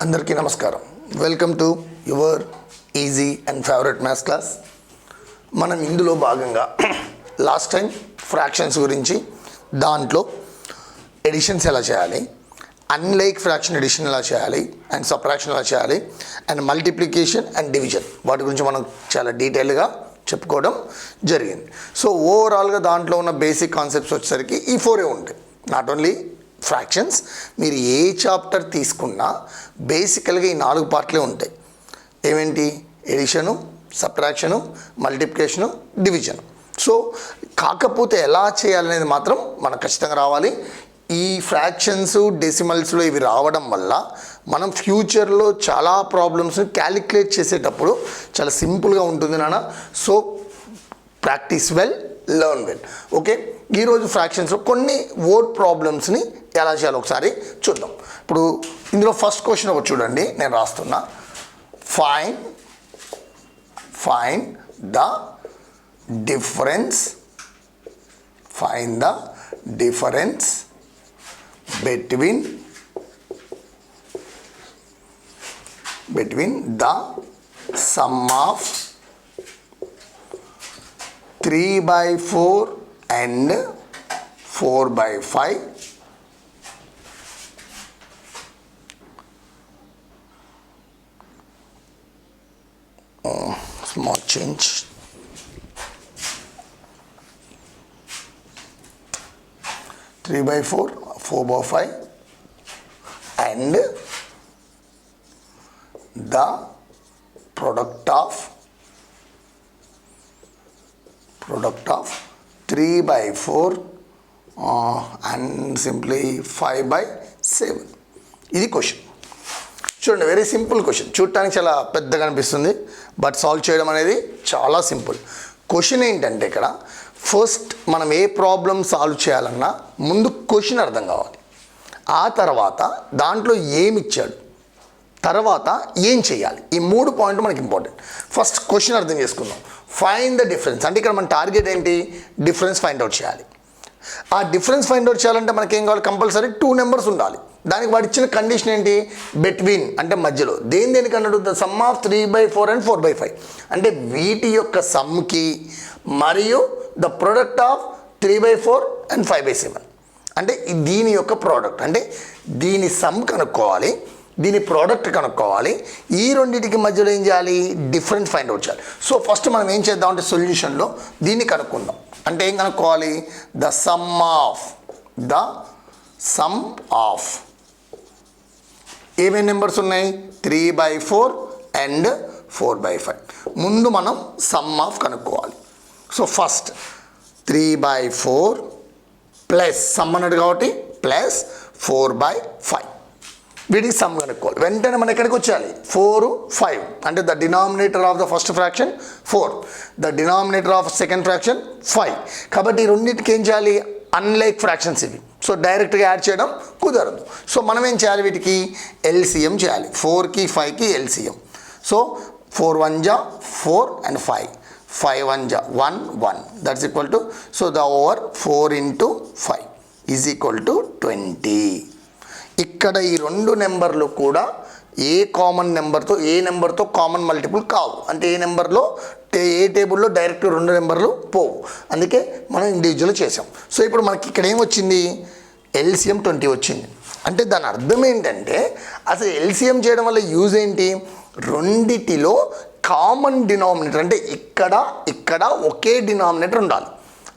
అందరికీ నమస్కారం. Welcome to your easy and favourite maths class. మనం ఇందులో భాగంగా లాస్ట్ టైం ఫ్రాక్షన్స్ గురించి, దాంట్లో ఎడిషన్స్ ఎలా చేయాలి, అన్లైక్ ఫ్రాక్షన్ ఎడిషన్ ఎలా చేయాలి, అండ్ సబ్ట్రాక్షన్ ఎలా చేయాలి, అండ్ మల్టిప్లికేషన్ అండ్ డివిజన్, వాటి గురించి మనం చాలా డీటెయిల్గా చెప్పుకోవడం జరిగింది. సో ఓవరాల్గా దాంట్లో ఉన్న బేసిక్ కాన్సెప్ట్స్ వచ్చేసరికి ఈ 4 ఉంటాయి. నాట్ ఓన్లీ ఫ్రాక్షన్స్, మీరు ఏ చాప్టర్ తీసుకున్నా బేసికల్గా ఈ 4 పార్ట్లే ఉంటాయి. ఏమేంటి? Addition, subtraction, multiplication, division. So కాకపోతే ఎలా చేయాలనేది మాత్రం మనకు ఖచ్చితంగా రావాలి. ఈ ఫ్రాక్షన్స్, డెసిమల్స్లో ఇవి రావడం వల్ల మనం ఫ్యూచర్లో చాలా ప్రాబ్లమ్స్ని క్యాలిక్యులేట్ చేసేటప్పుడు చాలా సింపుల్గా ఉంటుంది నాన్న. So practice well, learn well. Okay, ఈరోజు ఫ్రాక్షన్స్లో కొన్ని వర్డ్ ప్రాబ్లమ్స్ని ఎలా చేయాలో ఒకసారి చూద్దాం. ఇప్పుడు ఇందులో ఫస్ట్ క్వశ్చన్ ఒకటి చూడండి, నేను రాస్తున్నా. Find the difference between the sum of 3/4 and 4/5 small change. 3/4, 4/5 and the product of 3/4 and simply 5/7. ఇది క్వశ్చన్. చూడండి, వెరీ సింపుల్ క్వశ్చన్. చూడటానికి చాలా పెద్దగా అనిపిస్తుంది, బట్ సాల్వ్ చేయడం అనేది చాలా సింపుల్. క్వశ్చన్ ఏంటంటే ఇక్కడ ఫస్ట్ మనం ఏ ప్రాబ్లం సాల్వ్ చేయాలన్నా ముందు క్వశ్చన్ అర్థం కావాలి. ఆ తర్వాత దాంట్లో ఏమి ఇచ్చాడు, తర్వాత ఏం చేయాలి, ఈ 3 పాయింట్లు మనకి ఇంపార్టెంట్. ఫస్ట్ క్వశ్చన్ అర్థం చేసుకుందాం. ఫైండ్ ద డిఫరెన్స్ అంటే ఇక్కడ మన టార్గెట్ ఏంటి? డిఫరెన్స్ ఫైండ్ అవుట్ చేయాలి. ఆ డిఫరెన్స్ ఫైండ్ అవుట్ చేయాలంటే మనకి ఏం కావాలి? కంపల్సరీ 2 నెంబర్స్ ఉండాలి. దానికి వాడు ఇచ్చిన కండిషన్ ఏంటి? బిట్వీన్ అంటే మధ్యలో. దేనికి అన్నాడు? ద సమ్ ఆఫ్ 3/4 అండ్ 4/5 అంటే వీటి యొక్క సమ్కి మరియు ద ప్రొడక్ట్ ఆఫ్ 3/4 అండ్ 5/7 అంటే దీని యొక్క ప్రోడక్ట్. అంటే దీని సమ్ కనుక్కోవాలి, దీని ప్రోడక్ట్ కనుక్కోవాలి. ఈ రెండింటికి మధ్యలో ఏం చేయాలి? డిఫరెన్స్ ఫైండ్ అవుట్ చేయాలి. సో ఫస్ట్ మనం ఏం చేద్దాం అంటే సొల్యూషన్లో దీన్ని కనుక్కుందాం. అంటే ఏం కనుక్కోవాలి? ద సమ్ ఆఫ్ ఏమేమి నెంబర్స్ ఉన్నాయి? 3/4 అండ్ 4/5. ముందు మనం సమ్ ఆఫ్ కనుక్కోవాలి. సో ఫస్ట్ 3/4 ప్లస్ సమ్ అన్నట్టు కాబట్టి ప్లస్ 4/5 వీటికి సమ్ కనుక్కోవాలి. వెంటనే మనం ఎక్కడికి వచ్చేయాలి? 4, 5 అంటే the denominator of the first fraction 4, the denominator of second fraction 5. కాబట్టి ఈ రెండింటికి ఏం చేయాలి? అన్లైక్ ఫ్రాక్షన్స్ ఇవి. సో డైరెక్ట్గా యాడ్ చేయడం కుదరదు. సో మనం ఏం చేయాలి? వీటికి ఎల్సిఎం చేయాలి. 4కి 5కి ఎల్సిఎం. సో 4 1 జా 4 and 5, 5 1 జా 1 1, that's equal to, so the over 4 × 5 is equal to 20. ఇక్కడ ఈ 2 నెంబర్లు కూడా ఏ కామన్ నెంబర్తో ఏ నెంబర్తో కామన్ మల్టిపుల్ కావు. అంటే ఏ నెంబర్లో ఏ టేబుల్లో డైరెక్ట్ 2 నెంబర్లు పోవు. అందుకే మనం ఇండివిజువల్ చేసాం. సో ఇప్పుడు మనకి ఇక్కడ ఏమొచ్చింది? ఎల్సిఎం 20 వచ్చింది. అంటే దాని అర్థం ఏంటంటే అసలు ఎల్సిఎం చేయడం వల్ల యూజ్ ఏంటి? రెండిటిలో కామన్ డినామినేటర్ అంటే ఇక్కడ ఒకే డినామినేటర్ ఉండాలి.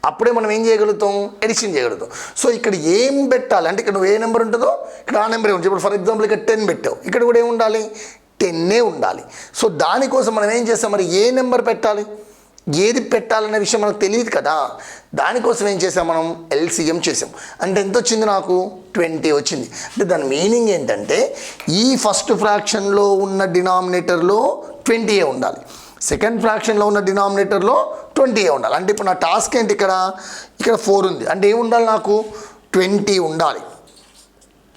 అప్పుడే మనం ఏం చేయగలుగుతాం? ఎడిషన్ చేయగలుగుతాం. సో ఇక్కడ ఏం పెట్టాలి అంటే ఇక్కడ నువ్వు ఏ నెంబర్ ఉంటుందో ఇక్కడ ఆ నెంబరే ఉంటుంది. ఇప్పుడు ఫర్ ఎగ్జాంపుల్ ఇక్కడ 10 పెట్టావు, ఇక్కడ కూడా ఏమి ఉండాలి? 10 ఉండాలి. సో దానికోసం మనం ఏం చేస్తాం? మరి ఏ నెంబర్ పెట్టాలి, ఏది పెట్టాలనే విషయం మనకు తెలియదు కదా. దానికోసం ఏం చేసాం? మనం ఎల్సిఎం చేసాం. అంటే ఎంత వచ్చింది? నాకు 20 వచ్చింది. అంటే దాని మీనింగ్ ఏంటంటే ఈ ఫస్ట్ ఫ్రాక్షన్లో ఉన్న డినామినేటర్లో 20 ఉండాలి, సెకండ్ ఫ్రాక్షన్లో ఉన్న డినామినేటర్లో 20 ఉండాలి. అంటే ఇప్పుడు నా టాస్క్ ఏంటి? ఇక్కడ 4 ఉంది అంటే ఏమి ఉండాలి? నాకు 20 ఉండాలి.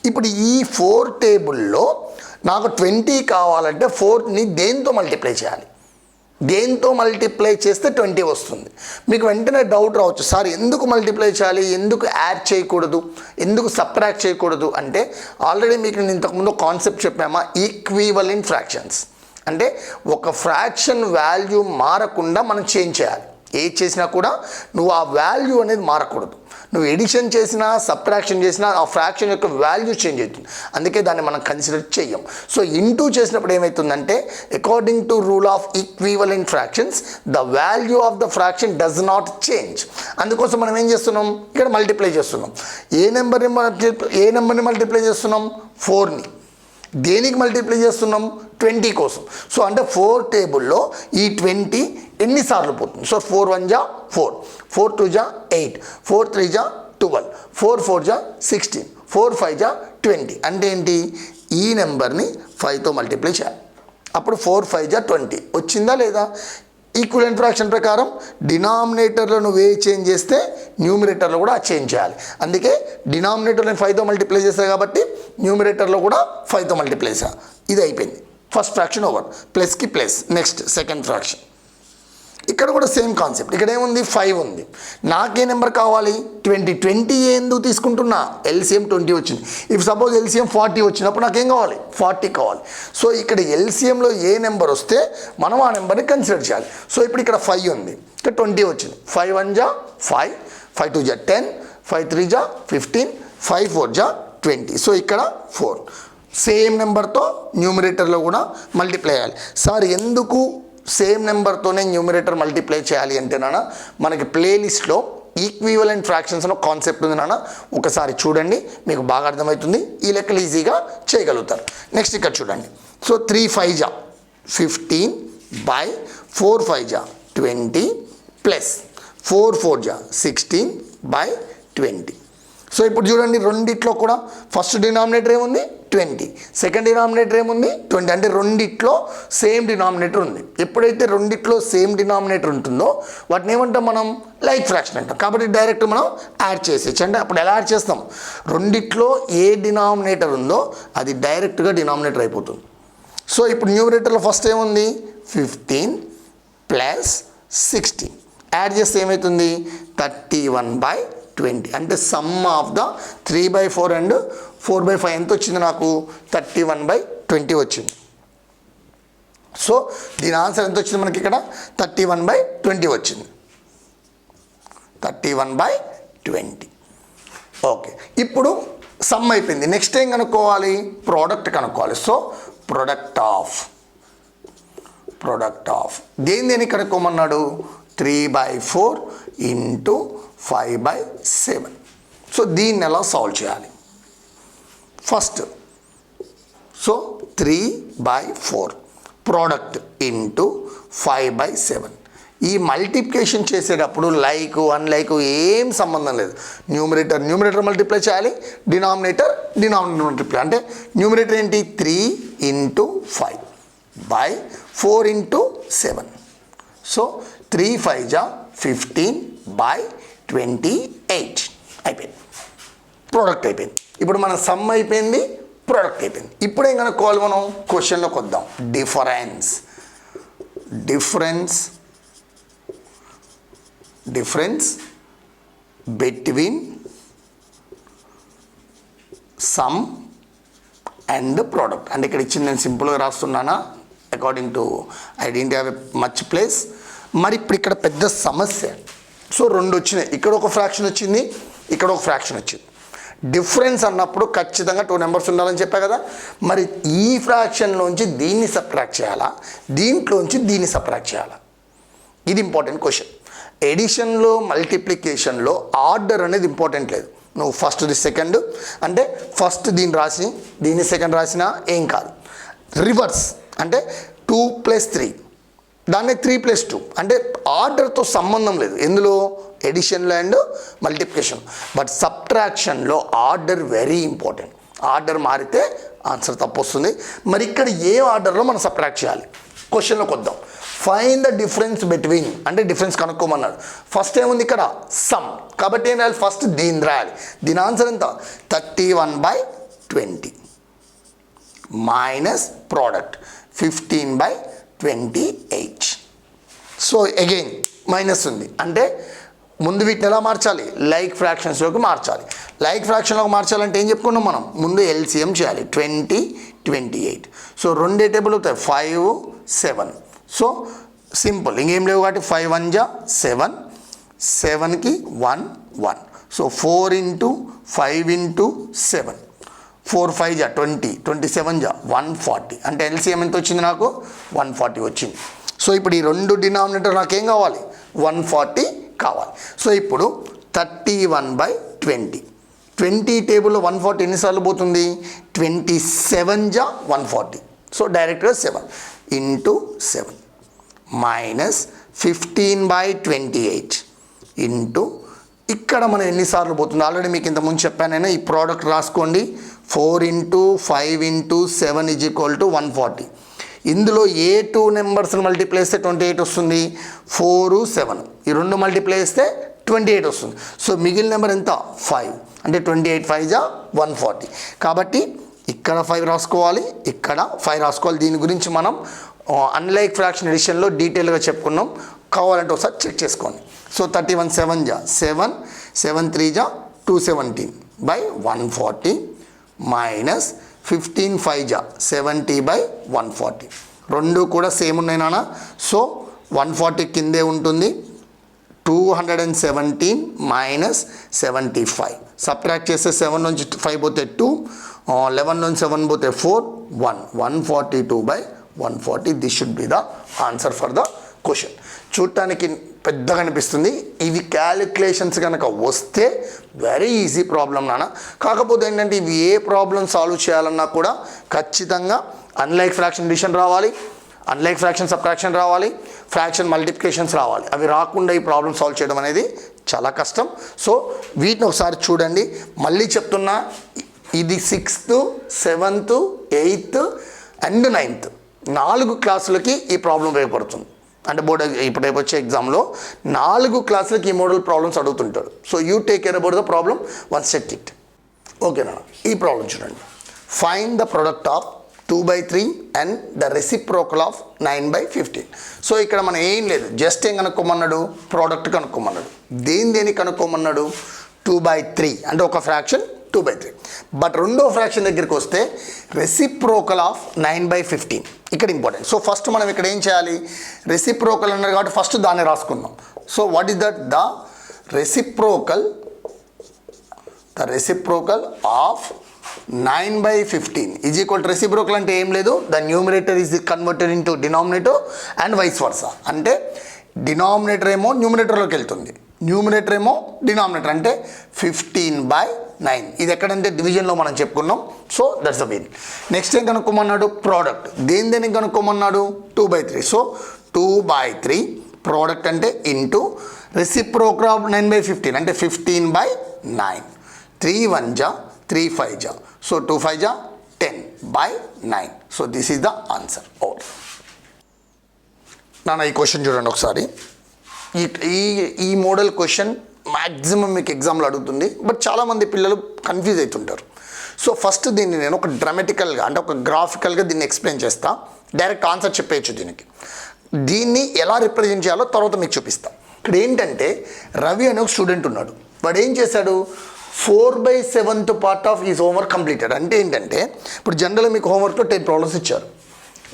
ఇప్పుడు ఈ 4 టేబుల్లో నాకు 20 కావాలంటే 4ని దేంతో మల్టిప్లై చేయాలి? దేంతో మల్టిప్లై చేస్తే 20 వస్తుంది. మీకు వెంటనే డౌట్ రావచ్చు, సార్ ఎందుకు మల్టిప్లై చేయాలి, ఎందుకు యాడ్ చేయకూడదు, ఎందుకు సబ్ట్రాక్ట్ చేయకూడదు అంటే ఆల్రెడీ మీకు నేను ఇంతకుముందు కాన్సెప్ట్ చెప్పామా, ఈక్వివలెంట్ ఫ్రాక్షన్స్ అంటే ఒక ఫ్రాక్షన్ వాల్యూ మారకుండా మనం చేంజ్ చేయాలి. ఏది చేసినా కూడా నువ్వు ఆ వాల్యూ అనేది మారకూడదు. నువ్వు ఎడిషన్ చేసినా సబ్ట్రాక్షన్ చేసినా ఆ ఫ్రాక్షన్ యొక్క వాల్యూ చేంజ్ అవుతుంది. అందుకే దాన్ని మనం కన్సిడర్ చెయ్యం. సో ఇంటూ చేసినప్పుడు ఏమవుతుందంటే according to rule of equivalent fractions the value of the fraction does not change. అందుకోసం మనం ఏం చేస్తున్నాం, ఇక్కడ మల్టిప్లై చేస్తున్నాం. ఏ నెంబర్ని మల్టిప్లై చేస్తున్నాం, 4ని. దేనికి మల్టిప్లై చేస్తున్నాం, 20 కోసం. సో అంటే 4 టేబుల్లో ఈ 20 ఎన్నిసార్లు పోతుంది. సో 4 1 జా 4, 4 2 జా 8, 4 3 జా 12, 4 4 జా 16, 4 5 జా 20. అంటే ఏంటి, ఈ నెంబర్ని 5తో మల్టిప్లై చేయాలి. అప్పుడు 4 5 జా 20 వచ్చిందా లేదా. ఈక్వివలెంట్ ఫ్రాక్షన్ ప్రకారం డినామినేటర్లో నువ్వు ఏ చేంజ్ చేస్తే న్యూమిరేటర్లో కూడా చేంజ్ చేయాలి. అందుకే డినామినేటర్లో 5తో మల్టిప్లై చేస్తాను కాబట్టి న్యూమిరేటర్లో కూడా 5తో మల్టిప్లై చేసా. ఇది అయిపోయింది, ఫస్ట్ ఫ్రాక్షన్ ఓవర్. ప్లస్కి ప్లస్. Next second fraction. ఇక్కడ కూడా సేమ్ కాన్సెప్ట్. ఇక్కడ ఏముంది, 5 ఉంది. నాకే నెంబర్ కావాలి, 20. 20 ఎందుకు తీసుకుంటున్నా, ఎల్సిఎం 20 వచ్చింది. ఇఫ్ సపోజ్ ఎల్సిఎం 40 వచ్చినప్పుడు నాకేం కావాలి, 40 కావాలి. సో ఇక్కడ ఎల్సిఎంలో ఏ నెంబర్ వస్తే మనం ఆ నెంబర్ని కన్సిడర్ చేయాలి. సో ఇప్పుడు ఇక్కడ 5 ఉంది, ఇక్కడ 20 వచ్చింది. 5 1 జా 5, 5 2 జా 10, 5 3 జా 15, 5 4 జా 20. సో ఇక్కడ 4 సేమ్ నెంబర్తో న్యూమిరేటర్లో కూడా మల్టిప్లై చేయాలి. సార్ ఎందుకు సేమ్ నెంబర్తోనే న్యూమిరేటర్ మల్టిప్లై చేయాలి అంటే నాన్న, మనకి ప్లేలిస్ట్లో ఈక్వివలెంట్ ఫ్రాక్షన్స్ అనే కాన్సెప్ట్ ఉంది నాన్న, ఒకసారి చూడండి, మీకు బాగా అర్థమవుతుంది. ఈ లెక్కలు ఈజీగా చేయగలుగుతారు. నెక్స్ట్ ఇక్కడ చూడండి. సో 3 5 జా 15 బై 4 5 జా 20 ప్లస్ 4 4 జా 16 బై 20. సో ఇప్పుడు చూడండి, రెండిట్లో కూడా ఫస్ట్ డినామినేటర్ ఏముంది, 20. సెకండ్ డినామినేటర్ ఏముంది, 20. అంటే రెండిట్లో సేమ్ డినామినేటర్ ఉంది. ఎప్పుడైతే రెండిట్లో సేమ్ డినామినేటర్ ఉంటుందో వాటిని ఏమంటాం మనం, లైక్ ఫ్రాక్షన్ అంటాం. కాబట్టి డైరెక్ట్ మనం యాడ్ చేసేయచ్చు. అంటే అప్పుడు ఎలా యాడ్ చేస్తాం, రెండిట్లో ఏ డినామినేటర్ ఉందో అది డైరెక్ట్గా డినామినేటర్ అయిపోతుంది. సో ఇప్పుడు న్యూమిరేటర్లో ఫస్ట్ ఏముంది, 15 ప్లస్ 16. యాడ్ చేస్తే ఏమవుతుంది, 31/20. అంటే సమ్ ఆఫ్ ద 3/4 అండ్ 4/5 ఎంత వచ్చింది నాకు, 31/20 వచ్చింది. సో దీని ఆన్సర్ ఎంత వచ్చింది మనకి ఇక్కడ, 31/20 వచ్చింది. 31/20. ఓకే, ఇప్పుడు సమ్ అయిపోయింది. నెక్స్ట్ ఏం కనుక్కోవాలి, ప్రోడక్ట్ కనుక్కోవాలి. సో ప్రోడక్ట్ ఆఫ్ దేని కనుక్కోమన్నాడు, 3/4 ఇంటూ 5/7. సో దీన్ని ఎలా సాల్వ్ చేయాలి, ఫస్ట్ సో 3/4 ప్రోడక్ట్ ఇంటూ 5/7. ఈ మల్టిప్లికేషన్ చేసేటప్పుడు లైక్ అన్లైక్ ఏం సంబంధం లేదు. న్యూమిరేటర్ మల్టిప్లై చేయాలి, డినామినేటర్ మల్టిప్లై. అంటే న్యూమిరేటర్ ఏంటి, 3 ఇంటూ 5/4 ఇంటూ 7. సో 3 5 జా 15/28 అయిపోయింది, ప్రోడక్ట్ అయిపోయింది. ఇప్పుడు మన సమ్ అయిపోయింది, ప్రోడక్ట్ అయిపోయింది. ఇప్పుడు ఏం కనుక్కోవాలి మనం, క్వశ్చన్లోకి వద్దాం. Difference between sum and product. అంటే ఇక్కడ ఇచ్చింది, నేను సింపుల్గా రాస్తున్నానా, according to I don't have a much place. మరి ఇప్పుడు ఇక్కడ పెద్ద సమస్య. సో 2 వచ్చినాయి, ఇక్కడ ఒక ఫ్రాక్షన్ వచ్చింది, ఇక్కడ ఒక ఫ్రాక్షన్ వచ్చింది. డిఫరెన్స్ అన్నప్పుడు ఖచ్చితంగా 2 నెంబర్స్ ఉండాలని చెప్పా కదా. మరి ఈ ఫ్రాక్షన్లోంచి దీన్ని సబ్ట్రాక్ట్ చేయాలా, దీంట్లోంచి దీన్ని సబ్ట్రాక్ట్ చేయాలా, ఇది ఇంపార్టెంట్ క్వశ్చన్. ఎడిషన్లో మల్టిప్లికేషన్లో ఆర్డర్ అనేది ఇంపార్టెంట్ లేదు. నువ్వు ఫస్ట్ ది సెకండ్ అంటే ఫస్ట్ దీన్ని రాసి దీన్ని సెకండ్ రాసినా ఏం కాదు. రివర్స్ అంటే 2 + 3 దాన్ని 3 + 2 అంటే ఆర్డర్తో సంబంధం లేదు ఎందులో, ఎడిషన్లో అండ్ మల్టిప్లికేషన్. బట్ సబ్ట్రాక్షన్లో ఆర్డర్ వెరీ ఇంపార్టెంట్. ఆర్డర్ మారితే ఆన్సర్ తప్పు వస్తుంది. మరి ఇక్కడ ఏ ఆర్డర్లో మనం సబ్ట్రాక్ట్ చేయాలి, క్వశ్చన్లోకి వద్దాం. ఫైండ్ ద డిఫరెన్స్ బిట్వీన్ అంటే డిఫరెన్స్ కనుక్కోమన్నాడు. ఫస్ట్ ఏముంది ఇక్కడ, సమ్. కాబట్టి ఏం రాయాలి, ఫస్ట్ దీన్ని రాయాలి. దీని ఆన్సర్ ఎంత, 31/20 minus product 15/28. So again minus ఉంది, అంటే ముందు వీటిని ఎలా మార్చాలి, లైక్ ఫ్రాక్షన్స్లోకి మార్చాలి. లైక్ ఫ్రాక్షన్లోకి మార్చాలంటే ఏం చెప్పుకున్నాం మనం, ముందు ఎల్సిఎం చేయాలి. 20, 28. సో 2 టేబుల్ అవుతాయి, 5, 7. సో సింపుల్, ఇంకేం లేవు కాబట్టి 5 1 జా 7, 7కి 1 1. సో 4 × 5 × 7, 4 5 జా 20, 27 జా 140. అంటే ఎల్సిఎం ఎంత వచ్చింది నాకు, 140 వచ్చింది. సో ఇప్పుడు ఈ 2 డినామినేటర్ నాకేం కావాలి, 140 కావాలి. సో ఇప్పుడు 31/20. 20 టేబుల్లో 140 ఎన్నిసార్లు పోతుంది, 27 జా 140. సో డైరెక్ట్గా 7 × 7 మైనస్ 15/28 ఇంటూ ఇక్కడ మనం ఎన్నిసార్లు పోతుంది, ఆల్రెడీ మీకు ఇంతకుముందు చెప్పానైనా ఈ ప్రోడక్ట్ రాసుకోండి. 4 × 5 × 7 = 140. ఇందులో ఏ 2 నెంబర్స్ని మల్టిప్లై చేస్తే 28 వస్తుంది, 4 7. ఈ 2 మల్టిప్లై చేస్తే 28 వస్తుంది. సో మిగిలిన నెంబర్ ఎంత, 5. అంటే 28 5 జా 140. కాబట్టి ఇక్కడ 5 రాసుకోవాలి, ఇక్కడ 5 రాసుకోవాలి. దీని గురించి మనం అన్లైక్ ఫ్రాక్షన్ ఎడిషన్లో డీటెయిల్గా చెప్పుకున్నాం, కావాలంటే ఒకసారి చెక్ చేసుకోండి. సో 31 7 జా 7, 7 3 జా 217/140 మైనస్ 15 5 జా 70/140. రెండు కూడా సేమ్ ఉన్నాయి నాన్న. సో 140 కిందే ఉంటుంది, 217 మైనస్ 75. సబ్ట్రాక్ట్ చేస్తే 7 నుంచి 5 పోతే 2, 11 నుంచి 7 పోతే 4, 1, 142/140. This should be the answer for the question. చూడటానికి పెద్దగా అనిపిస్తుంది, ఇవి క్యాలిక్యులేషన్స్ కనుక వస్తే వెరీ ఈజీ ప్రాబ్లం నాన్న. కాకపోతే ఏంటంటే ఇవి ఏ ప్రాబ్లం సాల్వ్ చేయాలన్నా కూడా ఖచ్చితంగా అన్లైక్ ఫ్రాక్షన్ ఎడిషన్ రావాలి, అన్లైక్ ఫ్రాక్షన్ సబ్ట్రాక్షన్ రావాలి, ఫ్రాక్షన్ మల్టిప్లికేషన్స్ రావాలి. అవి రాకుండా ఈ ప్రాబ్లం సాల్వ్ చేయడం అనేది చాలా కష్టం. సో వీటిని ఒకసారి చూడండి. మళ్ళీ చెప్తున్నా, ఇది 6th 7th 8th and 9th 4 క్లాసులకి ఈ ప్రాబ్లం ఉపయోగపడుతుంది. అంటే బోర్డు ఇప్పుడు రేపు వచ్చే ఎగ్జామ్లో 4 క్లాసులకి ఈ మోడల్ ప్రాబ్లమ్స్ అడుగుతుంటాడు. So you take care about the problem, once check it. ఓకేనా, ఈ ప్రాబ్లం చూడండి. Find the product of 2/3 and the reciprocal of 9/15. So ఇక్కడ మనం ఏం లేదు, జస్ట్ ఏం కనుక్కోమన్నాడు, ప్రోడక్ట్ కనుక్కోమన్నాడు. దేని కనుక్కోమన్నాడు, 2/3 అంటే ఒక ఫ్రాక్షన్ 2/3. బట్ రెండో ఫ్రాక్షన్ దగ్గరికి వస్తే రెసిప్రోకల్ ఆఫ్ 9/15 ఇక్కడ ఇంపార్టెంట్. సో ఫస్ట్ మనం ఇక్కడ ఏం చేయాలి, రెసిప్రోకల్ అన్నారు కాబట్టి ఫస్ట్ దాన్ని రాసుకుందాం. So what is that, the reciprocal of 9/15 is equal to, reciprocal అంటే ఏం లేదు, the numerator is converted into denominator and vice versa. అంటే డినామినేటర్ ఏమో న్యూమినేటర్లోకి వెళ్తుంది, న్యూమినేటర్ ఏమో డినామినేటర్. అంటే 15/9. ఇది ఎక్కడంటే డివిజన్లో మనం చెప్పుకున్నాం. So that's the mean. Next ఏం కనుక్కోమన్నాడు, ప్రోడక్ట్. దేనికి కనుక్కోమన్నాడు, 2/3. సో 2/3 ప్రోడక్ట్ అంటే ఇంటూ రెసిప్రోకల్ ఆఫ్ 9/15 అంటే 15/9. 3 1 జా 3 5 జా. సో 2 5 జా 10/9. So this is the answer. Okay నాన్న, ఈ క్వశ్చన్ చూడండి ఒకసారి. ఈ మోడల్ క్వశ్చన్ మ్యాక్సిమం మీకు ఎగ్జామ్లో అడుగుతుంది, బట్ చాలామంది పిల్లలు కన్ఫ్యూజ్ అవుతుంటారు. సో ఫస్ట్ దీన్ని నేను ఒక డ్రామాటికల్గా అంటే ఒక గ్రాఫికల్గా దీన్ని ఎక్స్ప్లెయిన్ చేస్తా, డైరెక్ట్ ఆన్సర్ చెప్పేయచ్చు దీనికి. దీన్ని ఎలా రిప్రజెంట్ చేయాలో తర్వాత మీకు చూపిస్తాను. ఇక్కడ ఏంటంటే రవి అనే ఒక స్టూడెంట్ ఉన్నాడు. వాడు ఏం చేశాడు, 4/7th part of is homework completed. అంటే ఏంటంటే ఇప్పుడు జనరల్గా మీకు హోంవర్క్లో 10 ప్రాబ్లమ్స్ ఇచ్చారు,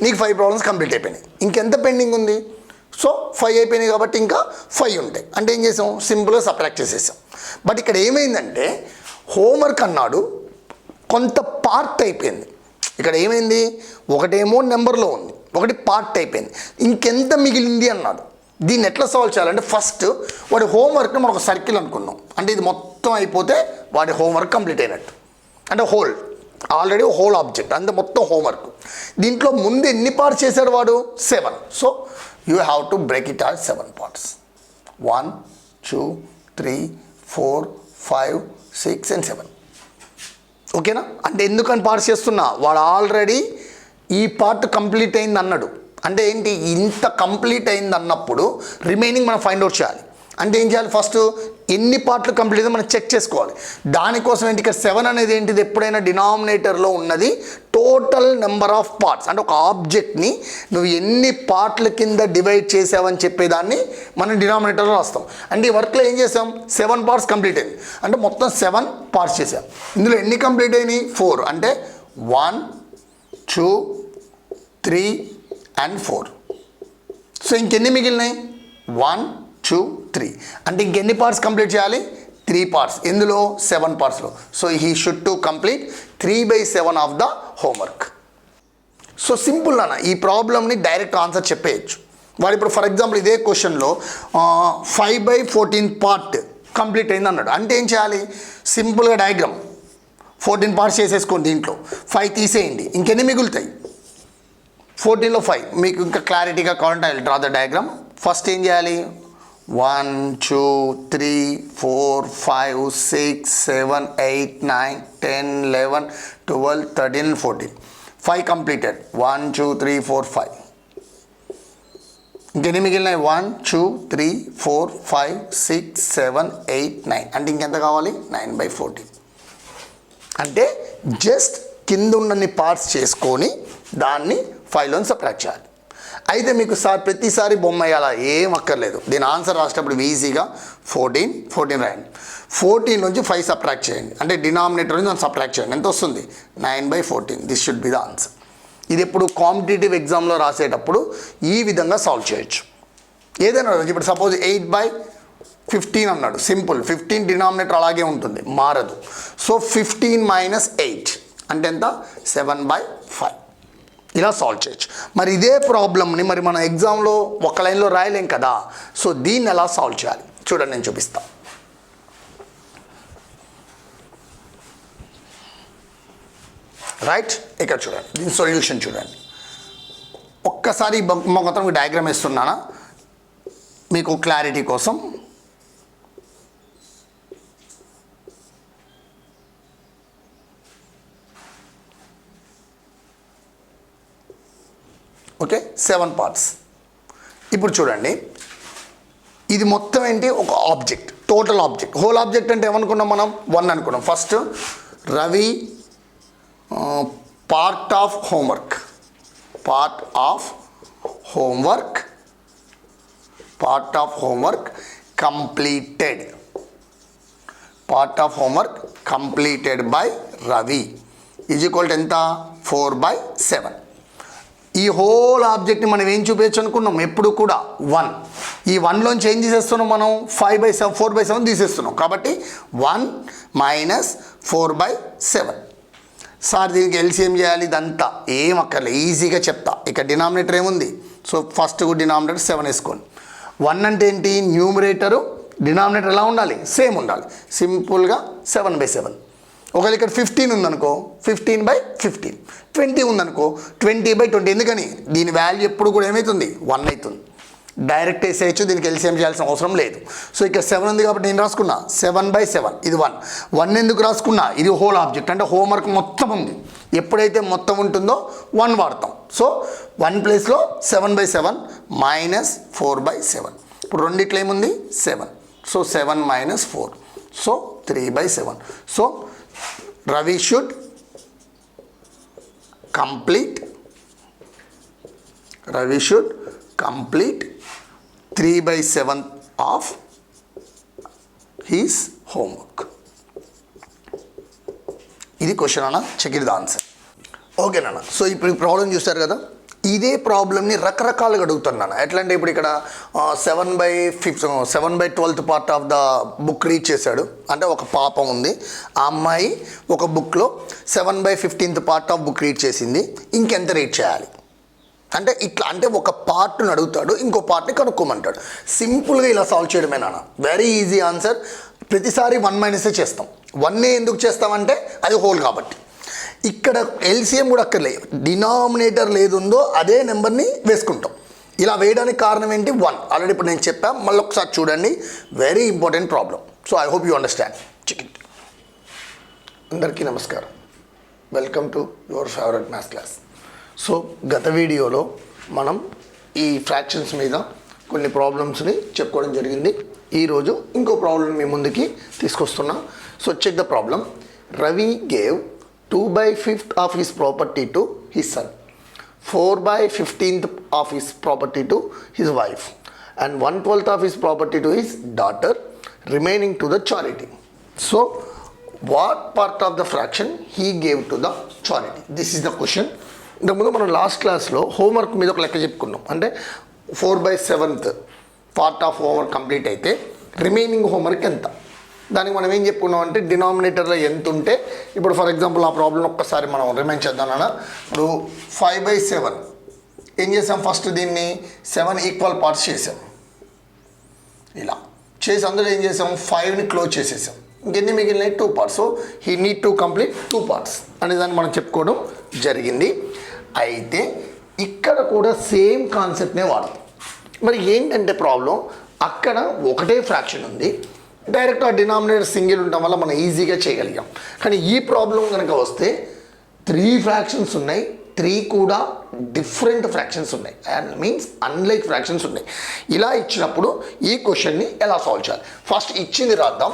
నీకు 5 ప్రాబ్లమ్స్ కంప్లీట్ అయిపోయినాయి, ఇంకెంత పెండింగ్ ఉంది. సో 5 అయిపోయినాయి కాబట్టి ఇంకా 5 ఉంటాయి. అంటే ఏం చేసాం, సింపుల్గా సబ్ట్రాక్ట్ చేసేసాం. బట్ ఇక్కడ ఏమైందంటే హోంవర్క్ అన్నాడు, కొంత పార్ట్ అయిపోయింది. ఇక్కడ ఏమైంది, ఒకటేమో నెంబర్లో ఉంది, ఒకటి పార్ట్ అయిపోయింది, ఇంకెంత మిగిలింది అన్నాడు. దీన్ని ఎట్లా సాల్వ్ చేయాలంటే ఫస్ట్ వాడి హోంవర్క్ని మనం ఒక సర్కిల్ అనుకున్నాం. అంటే ఇది మొత్తం అయిపోతే వాడి హోంవర్క్ కంప్లీట్ అయినట్టు. అంటే ఆల్రెడీ హోల్ ఆబ్జెక్ట్ అంటే మొత్తం హోంవర్క్. దీంట్లో ముందు ఎన్ని పార్ట్స్ చేశాడు వాడు, 7. So you have to break it all 7 parts. 1 2 3 4 5 6 and 7. ఓకేనా, అంటే ఎందుకని పార్ట్స్ చేస్తున్నా, వాడు ఆల్రెడీ ఈ పార్ట్ కంప్లీట్ అయింది అన్నాడు. అంటే ఏంటి, ఇంత కంప్లీట్ అయింది అన్నప్పుడు రిమైనింగ్ మనం ఫైండ్ అవుట్ చేయాలి. అంటే ఏం చేయాలి, ఫస్ట్ ఎన్ని పార్ట్లు కంప్లీట్ అయితే మనం చెక్ చేసుకోవాలి. దానికోసం ఏంటి, ఇక్కడ 7 అనేది ఏంటిది, ఎప్పుడైనా డినామినేటర్లో ఉన్నది టోటల్ నెంబర్ ఆఫ్ పార్ట్స్. అంటే ఒక ఆబ్జెక్ట్ని నువ్వు ఎన్ని పార్ట్ల కింద డివైడ్ చేసావని చెప్పేదాన్ని మనం డినామినేటర్లో రాస్తాం. అంటే ఈ వర్క్లో ఏం చేసాం, 7 పార్ట్స్ కంప్లీట్ అయింది. అంటే మొత్తం 7 పార్ట్స్ చేసాం. ఇందులో ఎన్ని కంప్లీట్ అయినాయి, 4. అంటే 1 2 3 and 4. సో ఇంకెన్ని మిగిలినాయి, 1 2 3. అంటే ఇంకెన్ని పార్ట్స్ కంప్లీట్ చేయాలి, 3 పార్ట్స్. ఇందులో 7 పార్ట్స్లో. So he should to complete 3/7 of the homework. So simple అన్న, ఈ ప్రాబ్లమ్ని డైరెక్ట్ ఆన్సర్ చెప్పేయచ్చు. వాడు ఇప్పుడు ఫర్ ఎగ్జాంపుల్ ఇదే క్వశ్చన్లో 5/14 పార్ట్ కంప్లీట్ అయింది అన్నాడు. అంటే ఏం చేయాలి, సింపుల్గా డయాగ్రామ్ 14 పార్ట్స్ చేసేసుకోండి, దీంట్లో 5 తీసేయండి, ఇంకెన్ని మిగులుతాయి, 14లో 5. మీకు ఇంకా క్లారిటీగా కావాలంటే I draw the diagram. First ఏం చేయాలి, 1 2 3 4 5 6 7 8 9 10 11 12 13 14. 5 కంప్లీటెడ్, 1 2 3 4 5. ఇంకెన్ని మిగిలినాయి, 1 2 3 4 5 6 7 8 9. అంటే ఇంకెంత కావాలి, 9/14. అంటే జస్ట్ కింద ఉన్నన్ని పార్ట్స్ చేసుకొని దాన్ని 5లోని సబ్ట్రాక్ట్ చేయాలి. అయితే మీకు సార్ ప్రతిసారి బొమ్మ వేయాలా, ఏం అక్కర్లేదు. దీని ఆన్సర్ రాసేటప్పుడు ఈజీగా 14 రాయండి. 14 నుంచి 5 సబ్ట్రాక్ట్ చేయండి. అంటే డినామినేటర్ నుంచి సబ్ట్రాక్ట్ చేయండి. ఎంత వస్తుంది, 9/14. This should be the answer. ఇది ఎప్పుడు కాంపిటేటివ్ ఎగ్జామ్లో రాసేటప్పుడు ఈ విధంగా సాల్వ్ చేయొచ్చు. ఏదైనా ఇప్పుడు సపోజ్ 8/15 అన్నాడు, సింపుల్. 15 డినామినేటర్ అలాగే ఉంటుంది, మారదు. సో 15 - 8 అంటే ఎంత, 7/5. ఇలా సాల్వ్ చేయొచ్చు. మరి ఇదే ప్రాబ్లమ్ని మరి మన ఎగ్జామ్లో ఒక లైన్లో రాయలేం కదా. సో దీన్ని ఎలా సాల్వ్ చేయాలి చూడండి, నేను చూపిస్తాను. రైట్, ఇక్కడ చూడండి, దీని సొల్యూషన్ చూడండి. ఒక్కసారి మొత్తం డయాగ్రామ్ వేస్తున్నానా మీకు క్లారిటీ కోసం. Okay, 7 parts. ఇప్పుడు చూడండి, ఇది మొత్తం ఏంటి, ఒక object, total object. Whole object అంటే ఏమనుకున్నాం మనం, 1 అనుకున్నాం. First Ravi part of homework, part of homework, part of homework completed, part of homework completed by Ravi is equal to ఎంత, 4/7. ఈ హోల్ ఆబ్జెక్ట్ని మనం ఏం చూపించచ్చు అనుకున్నాం, ఎప్పుడు కూడా 1. ఈ 1లోంచి ఏం తీసేస్తున్నాం మనం, 5/7 4/7 తీసేస్తున్నాం. కాబట్టి 1 - 4/7. సార్ దీనికి ఎల్సిఎం చేయాలి, ఇదంతా ఏం అక్కర్లేదు, ఈజీగా చెప్తా. ఇక డినామినేటర్ ఏముంది, సో ఫస్ట్ డినామినేటర్ 7 వేసుకోండి. 1 అంటే ఏంటి, న్యూమరేటరు డినామినేటర్ ఎలా ఉండాలి, సేమ్ ఉండాలి. సింపుల్గా 7/7. ఒకవేళ ఇక్కడ 15 ఉందనుకో, 15/15. 20 ఉందనుకో, 20/20. ఎందుకని, దీని వాల్యూ ఎప్పుడు కూడా ఏమవుతుంది, 1 అవుతుంది. డైరెక్ట్ వేసేయచ్చు, దీనికి ఎల్సిఎం చేయాల్సిన అవసరం లేదు. సో ఇక్కడ 7 ఉంది కాబట్టి నేను రాసుకున్నా 7/7. ఇది 1 ఎందుకు రాసుకున్నా, ఇది హోల్ ఆబ్జెక్ట్ అంటే హోంవర్క్ మొత్తం ఉంది. ఎప్పుడైతే మొత్తం ఉంటుందో 1 వాడతాం. సో 1 ప్లేస్లో 7/7 - 4/7. ఇప్పుడు రెండిట్లో ఏముంది, 7. So 7 - 4, so 3/7. So Ravi should complete 3/7 of his homework. ఇది క్వశ్చన్ అన్న, చెక్ ఇట్ ద ఆన్సర్. ఓకేనా. సో ఇప్పుడు ఈ ప్రాబ్లం చూస్తారు కదా, ఇదే ప్రాబ్లమ్ని రకరకాలుగా అడుగుతున్నాను. ఎట్లా అంటే ఇప్పుడు ఇక్కడ 7/12 part of the book read చేశాడు. అంటే ఒక పాపం ఉంది, ఆ అమ్మాయి ఒక బుక్లో 7/15 పార్ట్ ఆఫ్ బుక్ రీడ్ చేసింది, ఇంకెంత రీడ్ చేయాలి అంటే ఇట్లా. అంటే ఒక పార్ట్ని అడుగుతాడు, ఇంకో పార్ట్ని కనుక్కోమంటాడు. సింపుల్గా ఇలా సాల్వ్ చేయడమే నాన్న, వెరీ ఈజీ ఆన్సర్. ప్రతిసారి 1 - చేస్తాం. 1 ఎందుకు చేస్తామంటే అది హోల్ కాబట్టి. ఇక్కడ ఎల్సిఎం కూడా అక్కర్లేదు, డినామినేటర్ లేదుందో అదే నెంబర్ని వేసుకుంటాం. ఇలా వేయడానికి కారణం ఏంటి, 1. ఆల్రెడీ ఇప్పుడు నేను చెప్పాను, మళ్ళీ ఒకసారి చూడండి. Very important problem. So I hope you understand. Check it. అందరికీ నమస్కారం, welcome to your favourite maths class. So గత వీడియోలో మనం ఈ ఫ్రాక్షన్స్ మీద కొన్ని ప్రాబ్లమ్స్ని చెప్పుకోవడం జరిగింది. ఈరోజు ఇంకో ప్రాబ్లం మీ ముందుకి తీసుకొస్తున్నాం. So check the problem. Ravi gave 2/5 of his property to his son, 4/15 of his property to his wife, and 1/12 of his property to his daughter, remaining to the charity. So what part of the fraction he gave to the charity? This is the question. ఇంతకుముందు మనం last క్లాస్లో homework మీద ఒక లెక్క చెప్పుకున్నాం. అంటే 4/7 part of homework complete అయితే remaining homework ఎంత, దానికి మనం ఏం చెప్పుకున్నాం అంటే డినామినేటర్లో ఎంత ఉంటే, ఇప్పుడు ఫర్ ఎగ్జాంపుల్ ఆ ప్రాబ్లం ఒక్కసారి మనం రిమైండ్ చేద్దాం అన్న. ఇప్పుడు 5/7 ఏం చేసాం, ఫస్ట్ దీన్ని 7 ఈక్వల్ పార్ట్స్ చేసాం. ఇలా చేసి అందులో ఏం చేసాం, 5ని క్లోజ్ చేసేసాం. ఇంకెన్ని మిగిలినాయి, 2 parts. So he need to complete 2 parts అనే దాన్ని మనం చెప్పుకోవడం జరిగింది. అయితే ఇక్కడ కూడా సేమ్ కాన్సెప్ట్నే వాడతాం. మరి ఏంటంటే ప్రాబ్లం, అక్కడ ఒకటే ఫ్రాక్షన్ ఉంది, డైరెక్ట్ ఆ డినామినేటర్ సింగిల్ ఉండడం వల్ల మనం ఈజీగా చేయగలిగాం. కానీ ఈ ప్రాబ్లం కనుక వస్తే 3 ఫ్రాక్షన్స్ ఉన్నాయి, 3 కూడా డిఫరెంట్ ఫ్రాక్షన్స్ ఉన్నాయి, అండ్ మీన్స్ అన్లైక్ ఫ్రాక్షన్స్ ఉన్నాయి. ఇలా ఇచ్చినప్పుడు ఈ క్వశ్చన్ని ఎలా సాల్వ్ చేయాలి, ఫస్ట్ ఇచ్చింది రాద్దాం.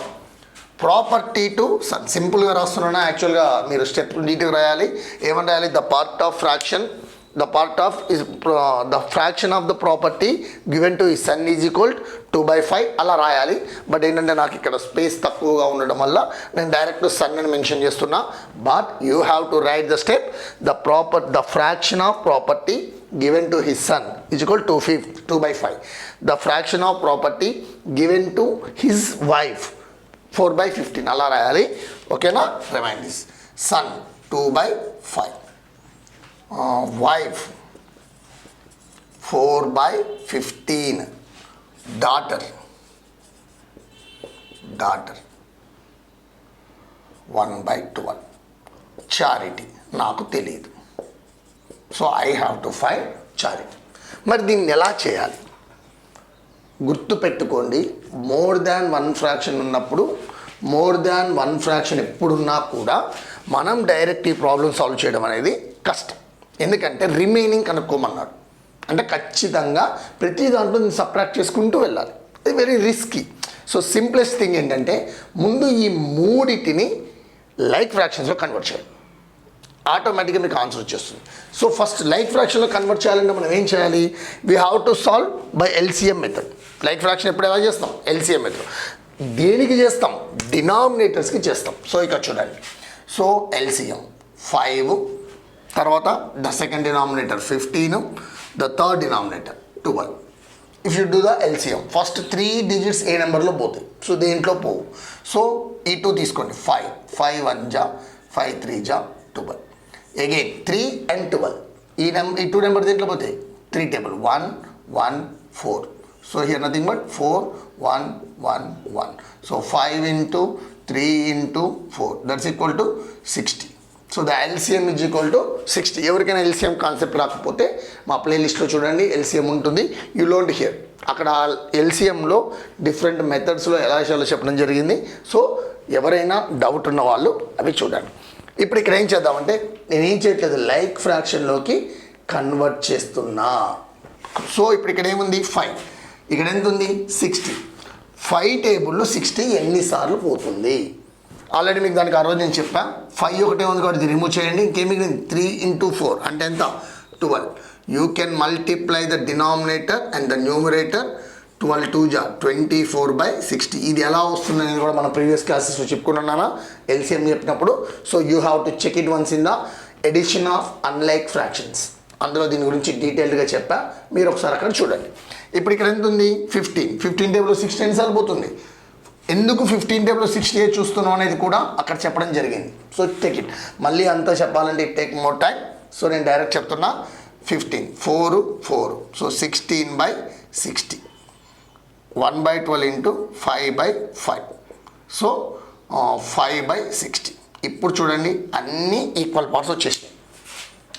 ప్రాపర్టీ టు సన్ సింపుల్గా రాస్తున్నాను. యాక్చువల్గా మీరు స్టెప్ నీట్గా రాయాలి. ఏమని రాయాలి, the part of fraction, the part of his the fraction of the property given to his son is equal 2/5 అలా రాయాలి. బట్ ఏంటంటే నాకు ఇక్కడ స్పేస్ తక్కువగా ఉండడం వల్ల నేను డైరెక్ట్ సన్ అని మెన్షన్ చేస్తున్నా. But you have to right the step, the fraction of property given to his son is equal to 2/5. The fraction of property given to his wife 4/15 అలా రాయాలి. ఓకేనా, remind this. Son 2/5, wife 4/15, daughter 1/12, charity నాకు తెలియదు. So I have to find charity. మరి దీన్ని ఎలా చేయాలి గుర్తుపెట్టుకోండి. మోర్ దాన్ 1 ఫ్రాక్షన్ ఉన్నప్పుడు, మోర్ దాన్ 1 ఫ్రాక్షన్ ఎప్పుడున్నా కూడా మనం డైరెక్ట్ ఈ ప్రాబ్లం సాల్వ్ చేయడం అనేది కష్టం. ఎందుకంటే రిమైనింగ్ కనుక్కోమన్నాడు. అంటే ఖచ్చితంగా ప్రతి దాంట్లో సబ్ట్రాక్ట్ చేసుకుంటూ వెళ్ళాలి. ఇది very risky. So simplest thing ఏంటంటే ముందు ఈ మూడిటిని లైక్ ఫ్రాక్షన్స్లో కన్వర్ట్ చేయాలి. ఆటోమేటిక్గా మీకు ఆన్సర్ వచ్చేస్తుంది. సో ఫస్ట్ లైక్ ఫ్రాక్షన్లో కన్వర్ట్ చేయాలంటే మనం ఏం చేయాలి, we have to solve by LCM method. Like fraction ఎప్పుడు ఎలా చేస్తాం, ఎల్సిఎం మెథడ్. దేనికి చేస్తాం, డినామినేటర్స్కి చేస్తాం. సో ఇక్కడ చూడండి. సో ఎల్సిఎం 5, తర్వాత the second denominator 15, the third denominator 12. If you do the LCM, first 3 digits ఏ నెంబర్లో పోతాయి, సో దేంట్లో పోవు. సో ఈ 2 తీసుకోండి, 5 1 జా 5 3 జా 12. అగైన్ 3 and 12, ఈ 2 నెంబర్ దేంట్లో పోతాయి, 3 table 1 1 4. So here nothing but 4 1 1 1. So 5 into 3 into 4 that's equal to 60. So the LCM is equal to 60. ఎవరికైనా ఎల్సిఎం కాన్సెప్ట్ రాకపోతే మా ప్లేలిస్ట్లో చూడండి, ఎల్సిఎం ఉంటుంది. You learned here. అక్కడ ఎల్సిఎంలో డిఫరెంట్ మెథడ్స్లో ఎలా చేయాలో చెప్పడం జరిగింది. సో ఎవరైనా డౌట్ ఉన్న వాళ్ళు అవి చూడండి. ఇప్పుడు ఇక్కడ ఏం చేద్దామంటే, నేనేం చేయట్లేదు, లైక్ ఫ్రాక్షన్లోకి కన్వర్ట్ చేస్తున్నా. సో ఇప్పుడు ఇక్కడ ఏముంది, 5, ఇక్కడ ఎంత ఉంది, 60. 5 టేబుల్లో 60 ఎన్నిసార్లు పోతుంది. ఆల్రెడీ మీకు దానికి ఆ రోజు నేను చెప్పా. 5 ఒకటే ఉంది కాబట్టి రిమూవ్ చేయండి. ఇంకేం మిగిలింది, 3 into 4 అంటే ఎంత, 12. You can multiply the denominator and the numerator. 12 2 జా 24/60. ఇది ఎలా వస్తుంది అనేది కూడా మన ప్రీవియస్ క్లాసెస్లో చెప్పుకున్నానా ఎల్సిఎం చెప్పినప్పుడు. So you have to check it once in the addition of unlike fractions. అందులో దీని గురించి డీటెయిల్డ్గా చెప్పా, మీరు ఒకసారి అక్కడ చూడండి. ఇప్పుడు ఇక్కడ ఎంత ఉంది, 15 టేబుల్లో 60 ఎన్నిసార్లు పోతుంది. ఎందుకు 15 టేబుల్లో 60 చూస్తున్నాం అనేది కూడా అక్కడ చెప్పడం జరిగింది. So take it. మళ్ళీ అంతా చెప్పాలంటే it take more time. So నేను డైరెక్ట్ చెప్తున్నా. 15 4 4, సో 16/60. 1/12 into 5/5. సో 5/60. ఇప్పుడు చూడండి అన్నీ ఈక్వల్ పార్ట్స్ వచ్చేసినాయి.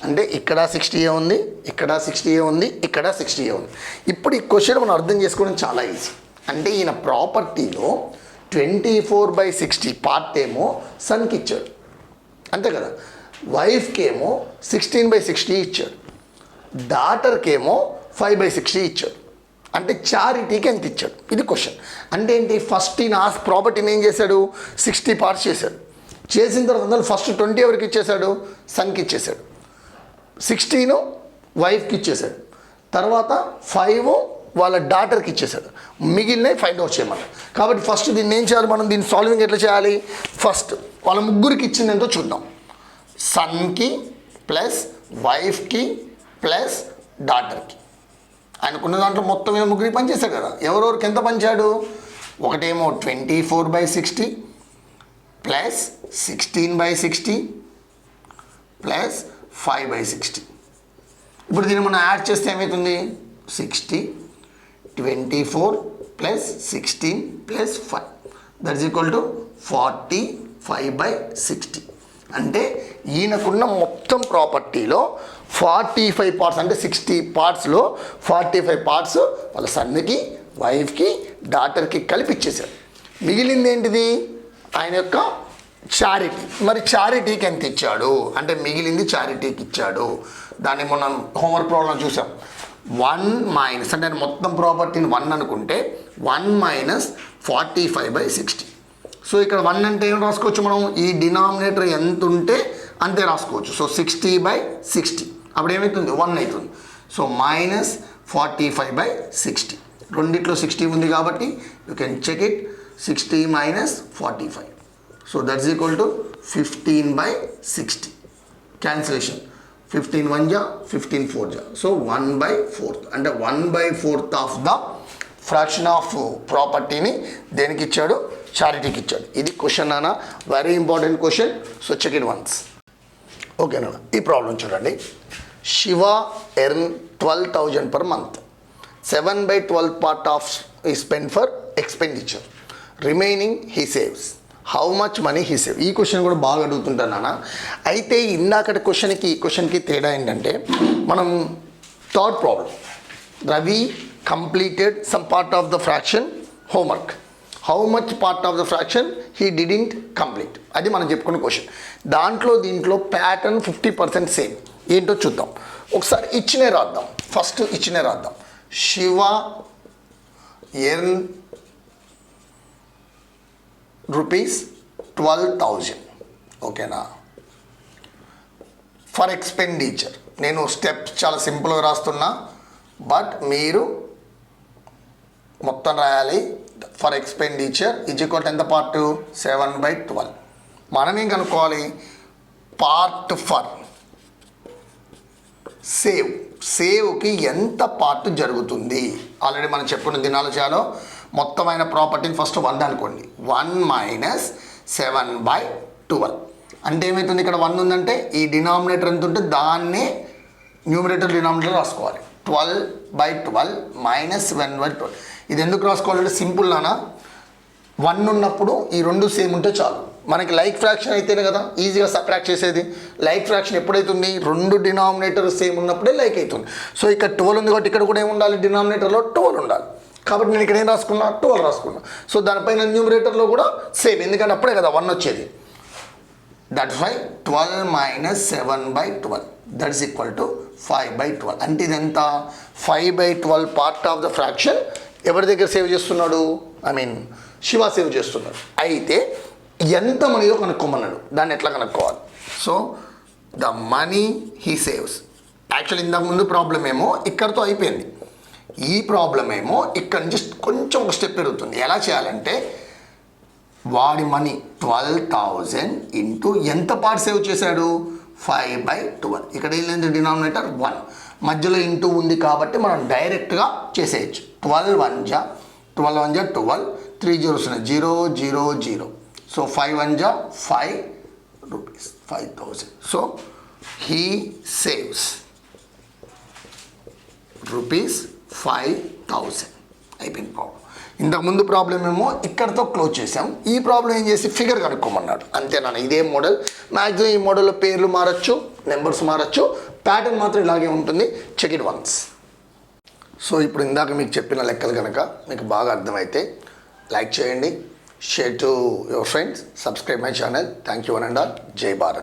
అంటే ఇక్కడ 60 ఉంది, ఇక్కడ 60 ఉంది, ఇక్కడ 60 ఉంది. ఇప్పుడు ఈ క్వశ్చన్ మనం అర్థం చేసుకోవడం చాలా ఈజీ. అంటే ఈయన ప్రాపర్టీలో 24/60 పార్ట్ ఏమో సన్కి ఇచ్చాడు, అంతే కదా. వైఫ్కి ఏమో 16/60 ఇచ్చాడు, డాటర్కి ఏమో 5/60 ఇచ్చాడు. అంటే చారిటీకి ఎంత ఇచ్చాడు, ఇది క్వశ్చన్. అంటే ఏంటి, ఫస్ట్ ఈయన ఆ ప్రాపర్టీని ఏం చేశాడు, 60 పార్ట్స్ చేశాడు. చేసిన తర్వాత అందులో ఫస్ట్ 20 ఎవరికి ఇచ్చేశాడు, సన్కి ఇచ్చేశాడు, 16 వైఫ్కి ఇచ్చేశాడు, తర్వాత 5 వాళ్ళ డాటర్కి ఇచ్చేశాడు, మిగిలినవి ఫైండ్ అవుట్ చేయమని. కాబట్టి ఫస్ట్ దీన్ని ఏం చేయాలి, మనం దీన్ని సాల్వింగ్ ఎట్లా చేయాలి, ఫస్ట్ వాళ్ళ ముగ్గురికి ఇచ్చింది ఎంతో చూద్దాం. సన్కి ప్లస్ వైఫ్కి ప్లస్ డాటర్కి, ఆయనకున్న దాంట్లో మొత్తం మీద ముగ్గురికి పనిచేశాడు కదా. ఎవరెవరికి ఎంత పంచాడు, ఒకటేమో 24/60 ప్లస్ 16/60 ప్లస్ 5/60. ఇప్పుడు దీన్ని మనం యాడ్ చేస్తే ఏమవుతుంది, 60, 24 plus 16 plus 5 that's equal to 45/60. అంటే ఈయనకున్న మొత్తం ప్రాపర్టీలో 45 పార్ట్స్, అంటే 60 పార్ట్స్లో 45 పార్ట్స్ వాళ్ళ సన్కి, వైఫ్కి, డాటర్కి కలిపి ఇచ్చేశారు. మిగిలింది ఏంటిది, ఆయన యొక్క చారిటీ. మరి చారిటీకి ఎంత ఇచ్చాడు అంటే మిగిలింది చారిటీకి ఇచ్చాడు. దాన్ని మనం హోంవర్క్ ప్రాబ్లం చూసాం. 1 మైనస్ అంటే మొత్తం ప్రాపర్టీని 1 అనుకుంటే 1 మైనస్ 45/60. సో ఇక్కడ 1 అంటే ఏం రాసుకోవచ్చు మనం, ఈ డినామినేటర్ ఎంత ఉంటే అంతే రాసుకోవచ్చు. సో 60/60 అప్పుడు ఏమవుతుంది, 1 అవుతుంది. సో మైనస్ 45/60, రెండిట్లో 60 ఉంది కాబట్టి you can check it, 60 minus 45. So that's equal to 15/60. Cancellation, 15 1 జా, 15 4 జా. సో 1/4 అంటే 1/4 ఆఫ్ ద ఫ్రాక్షన్ ఆఫ్ ప్రాపర్టీని దేనికి ఇచ్చాడు, చారిటీకి ఇచ్చాడు. ఇది క్వశ్చన్ నాన్న, very important question. So check it once. ఓకేనా, ఈ ప్రాబ్లం చూడండి. Shiva earn 12,000 per month. 7/12 part of is spent for expenditure. Remaining he saves. How much money he save. ఈ క్వశ్చన్ కూడా బాగా అడుగుతుంటాను నాన్న. అయితే ఇందాకటి క్వశ్చన్కి ఈ క్వశ్చన్కి తేడా ఏంటంటే, మనం third problem, Ravi completed some part of the fraction homework. How much part of the fraction he didn't complete, అది మనం చెప్పుకున్న క్వశ్చన్. దీంట్లో ప్యాటర్న్ 50% సేమ్. ఏంటో చూద్దాం ఒకసారి. ఇచ్చినే రాద్దాం, ఫస్ట్ ఇచ్చినే రాద్దాం. శివ ఎర్న్ ₹12,000. ఓకేనా, ఫర్ ఎక్స్పెండిచర్. నేను స్టెప్స్ చాలా సింపుల్గా రాస్తున్నా, బట్ మీరు మొత్తం రాయాలి. ఫర్ ఎక్స్పెండిచర్ ఈజ్ ఈక్వల్ ఎంత పార్ట్, 7/12. మనం ఏం కనుక్కోవాలి, పార్ట్ ఫర్ సేవ్. సేవ్కి ఎంత పార్ట్ జరుగుతుంది, ఆల్రెడీ మనం చెప్పుకున్న దినాలు చేయాలో. మొత్తమైన ప్రాపర్టీని ఫస్ట్ 1 అనుకోండి. 1 మైనస్ 7/12 అంటే ఏమవుతుంది, ఇక్కడ 1 ఉందంటే ఈ డినామినేటర్ ఎంత ఉంటే దాన్నే న్యూమరేటర్ డినామినేటర్ రాసుకోవాలి. 12/12 మైనస్ 7/12. ఇది ఎందుకు రాసుకోవాలంటే సింపుల్ నానా, 1 ఉన్నప్పుడు ఈ రెండు సేమ్ ఉంటే చాలు. మనకి లైక్ ఫ్రాక్షన్ అయితేనే కదా ఈజీగా సబ్ట్రాక్ట్ చేసేది. లైక్ ఫ్రాక్షన్ ఎప్పుడైతుంది, రెండు డినామినేటర్ సేమ్ ఉన్నప్పుడే లైక్ అవుతుంది. సో ఇక్కడ 12 ఉంది కాబట్టి ఇక్కడ కూడా ఏముండాలి, డినామినేటర్లో 12 ఉండాలి. కాబట్టి నేను ఇక్కడ ఏం రాసుకున్నా, 12 రాసుకున్నా. సో దానిపైన న్యూమరేటర్లో కూడా సేమ్, ఎందుకంటే అప్పుడే కదా 1 వచ్చేది. That's why 12 minus 7/12 that's equal to 5/12. అంటే ఇదంత 5/12 పార్ట్ ఆఫ్ ద ఫ్రాక్షన్ ఎవరి దగ్గర సేవ్ చేస్తున్నాడు, శివ సేవ్ చేస్తున్నాడు. అయితే ఎంత మనీయో కనుక్కోమన్నాడు, దాన్ని ఎట్లా కనుక్కోవాలి. So the money he saves. Actually ఇంతకు ముందు ప్రాబ్లం ఏమో ఇక్కడితో అయిపోయింది. ఈ ప్రాబ్లం ఏమో ఇక్కడ నుంచి కొంచెం ఒక స్టెప్ పెరుగుతుంది. ఎలా చేయాలంటే, వాడి మనీ 12,000 ఇంటూ ఎంత పార్ట్ సేవ్ చేశాడు, 5/12. ఇక్కడ ఏంటంటే డినామినేటర్ 1, మధ్యలో ఇంటూ ఉంది కాబట్టి మనం డైరెక్ట్గా చేసేయచ్చు. 12 1 జా, 12 3 zeros ఉన్నాయి, 0 0 0. సో 5 1 జా 5 రూపీస్, 5,000. So he saves ₹5,000. అయిపోయింది ప్రాబ్లం. ఇంతకుముందు ప్రాబ్లం ఏమో ఇక్కడతో క్లోజ్ చేసాం. ఈ ప్రాబ్లం ఏం చేసి ఫిగర్ కనుక్కోమన్నాడు. అంతేనా, ఇదే మోడల్. మ్యాక్సిమం ఈ మోడల్లో పేర్లు మారచ్చు, నెంబర్స్ మారచ్చు, ప్యాటర్న్ మాత్రం ఇలాగే ఉంటుంది. Check it once. సో ఇప్పుడు ఇందాక మీకు చెప్పిన లెక్కలు కనుక మీకు బాగా అర్థమైతే లైక్ చేయండి, share to your friends, subscribe my channel. Thank you one and all. జై భారత్.